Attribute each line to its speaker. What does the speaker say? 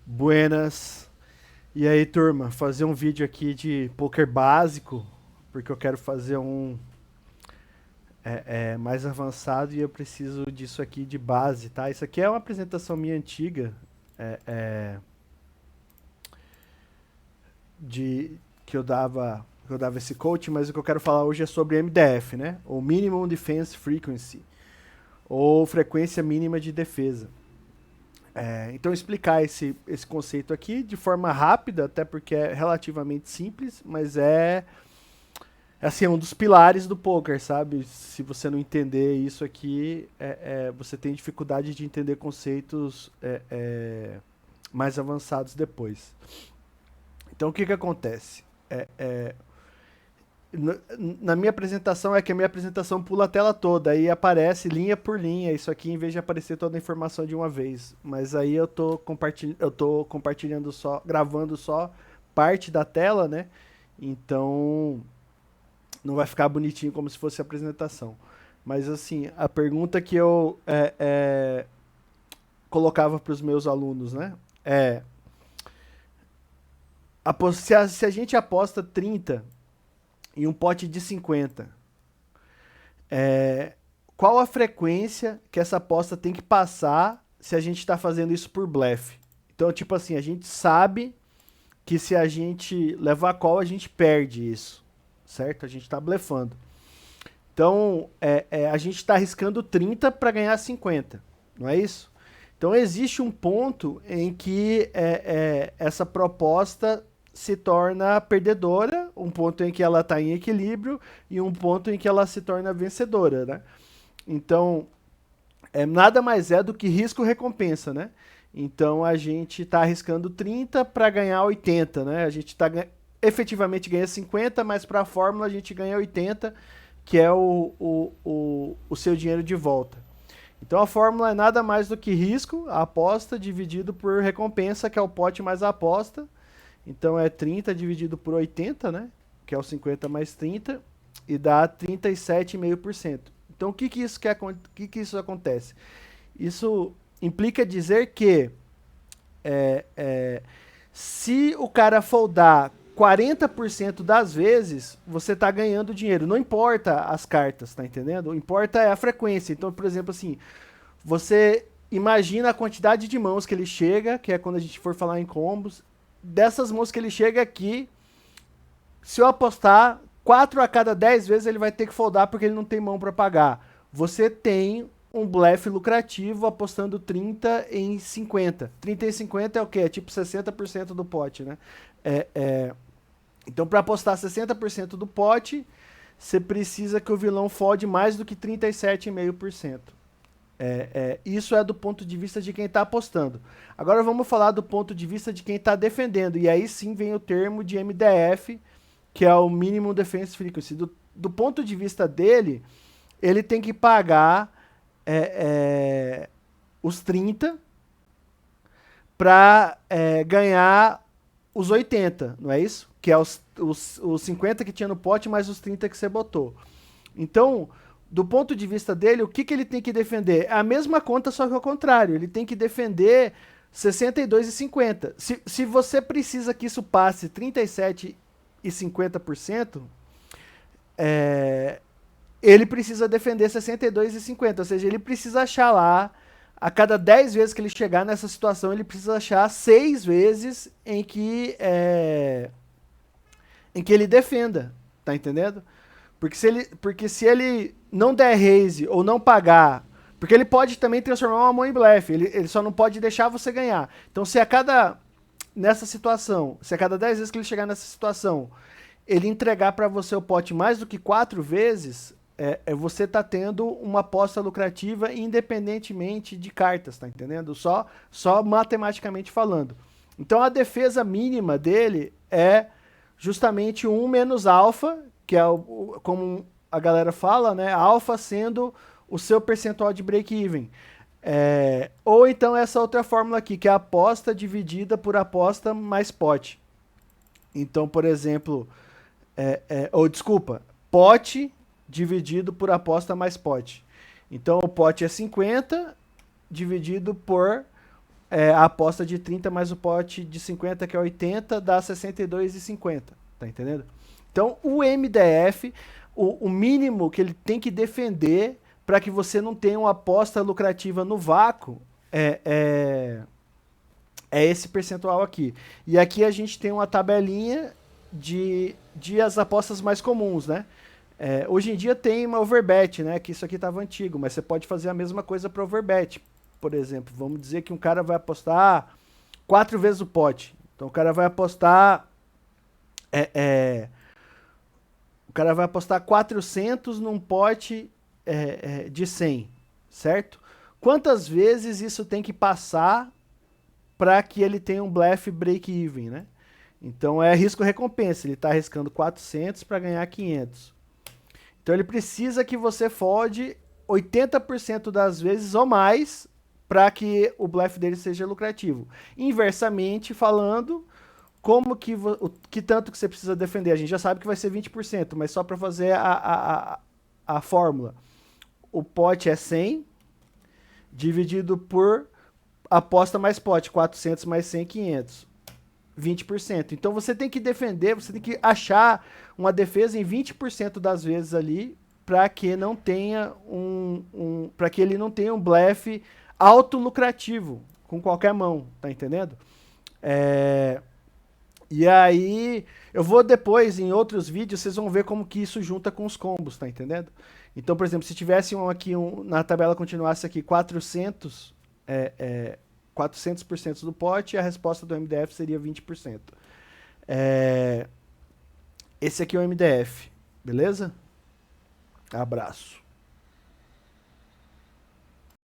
Speaker 1: Buenas. E aí, turma, fazer um vídeo aqui de poker básico, porque eu quero fazer um mais avançado e eu preciso disso aqui de base, tá? Isso aqui é uma apresentação minha antiga, é, é, de que eu dava esse coach, mas o que eu quero falar hoje é sobre MDF, né? O Minimum Defense Frequency, ou frequência mínima de defesa. Então, explicar esse conceito aqui de forma rápida, até porque é relativamente simples, mas assim, é um dos pilares do poker, sabe? Se você não entender isso aqui, você tem dificuldade de entender conceitos mais avançados depois. Então, o que acontece? É, é, na minha apresentação é que a minha apresentação pula a tela toda, aí aparece linha por linha, isso aqui em vez de aparecer toda a informação de uma vez. Mas aí eu tô compartilhando só, gravando só parte da tela, né? Então não vai ficar bonitinho como se fosse a apresentação. Mas assim, a pergunta que eu colocava para os meus alunos, né? É, se a gente aposta 30 em um pote de 50, é, qual a frequência que essa aposta tem que passar se a gente está fazendo isso por blefe? Então, tipo assim, a gente sabe que se a gente levar call, a gente perde isso, certo? A gente está blefando. Então, a gente está arriscando 30 para ganhar 50, não é isso? Então, existe um ponto em que essa proposta se torna perdedora, um ponto em que ela está em equilíbrio e um ponto em que ela se torna vencedora, né? Então, nada mais é do que risco-recompensa, né? Então, a gente está arriscando 30 para ganhar 80, né? A gente efetivamente ganha 50, mas para a fórmula a gente ganha 80, que é o seu dinheiro de volta. Então a fórmula é nada mais do que risco, a aposta, dividido por recompensa, que é o pote mais a aposta. Então é 30 dividido por 80, né? Que é o 50 mais 30, e dá 37,5%. Então o que isso acontece? Isso implica dizer que é, é, se o cara foldar 40% das vezes, você está ganhando dinheiro. Não importa as cartas, tá entendendo? O que importa é a frequência. Então, por exemplo, assim, você imagina a quantidade de mãos que ele chega, que é quando a gente for falar em combos. Dessas mãos que ele chega aqui, se eu apostar 4 a cada 10 vezes, ele vai ter que foldar porque ele não tem mão para pagar. Você tem um blefe lucrativo apostando 30 em 50. 30 em 50 é o quê? É tipo 60% do pote, né? É, é, então, para apostar 60% do pote, você precisa que o vilão fode mais do que 37,5%. Isso é do ponto de vista de quem está apostando. Agora vamos falar do ponto de vista de quem está defendendo. E aí sim vem o termo de MDF, que é o Minimum Defense Frequency. Do ponto de vista dele, ele tem que pagar os 30 para ganhar os 80, não é isso? Que é os 50 que tinha no pote mais os 30 que você botou. Então, do ponto de vista dele, o que ele tem que defender? É a mesma conta, só que ao contrário. Ele tem que defender 62,50. Se você precisa que isso passe 37,50%, ele precisa defender 62,50. Ou seja, ele precisa achar lá, a cada 10 vezes que ele chegar nessa situação, ele precisa achar 6 vezes em que ele defenda. Tá entendendo? Porque se ele não der raise ou não pagar, porque ele pode também transformar uma mão em blefe, ele só não pode deixar você ganhar. Então, nessa situação, se a cada 10 vezes que ele chegar nessa situação, ele entregar para você o pote mais do que 4 vezes, você tá tendo uma aposta lucrativa independentemente de cartas, tá entendendo? Só matematicamente falando. Então a defesa mínima dele é justamente 1 menos alfa, que é como a galera fala, né? Alfa sendo o seu percentual de break-even. Ou então essa outra fórmula aqui, que é a aposta dividida por aposta mais pote. Então, por exemplo, ou desculpa, pote dividido por aposta mais pote. Então o pote é 50 dividido por a aposta de 30 mais o pote de 50, que é 80, dá 62,50. Tá entendendo? Então, o MDF, o mínimo que ele tem que defender para que você não tenha uma aposta lucrativa no vácuo é esse percentual aqui. E aqui a gente tem uma tabelinha de as apostas mais comuns, né? Hoje em dia tem uma overbet, né? Que isso aqui estava antigo, mas você pode fazer a mesma coisa para overbet. Por exemplo, vamos dizer que um cara vai apostar 4 vezes o pote. Então o cara vai apostar o cara vai apostar 400 num pote de 100, certo? Quantas vezes isso tem que passar para que ele tenha um blefe break-even, né? Então é risco-recompensa. Ele está arriscando 400 para ganhar 500. Então ele precisa que você fode 80% das vezes ou mais para que o blefe dele seja lucrativo. Inversamente falando, como que tanto que você precisa defender? A gente já sabe que vai ser 20%, mas só para fazer a fórmula. O pote é 100 dividido por aposta mais pote, 400 mais 100, 500. 20%. Então você tem que defender, você tem que achar uma defesa em 20% das vezes ali para que não tenha para que ele não tenha um blefe auto lucrativo com qualquer mão, tá entendendo? E aí eu vou depois em outros vídeos vocês vão ver como que isso junta com os combos, tá entendendo? Então, por exemplo, se tivesse na tabela continuasse aqui 400% do pote, a resposta do MDF seria 20%. Esse aqui é o MDF, beleza? Abraço.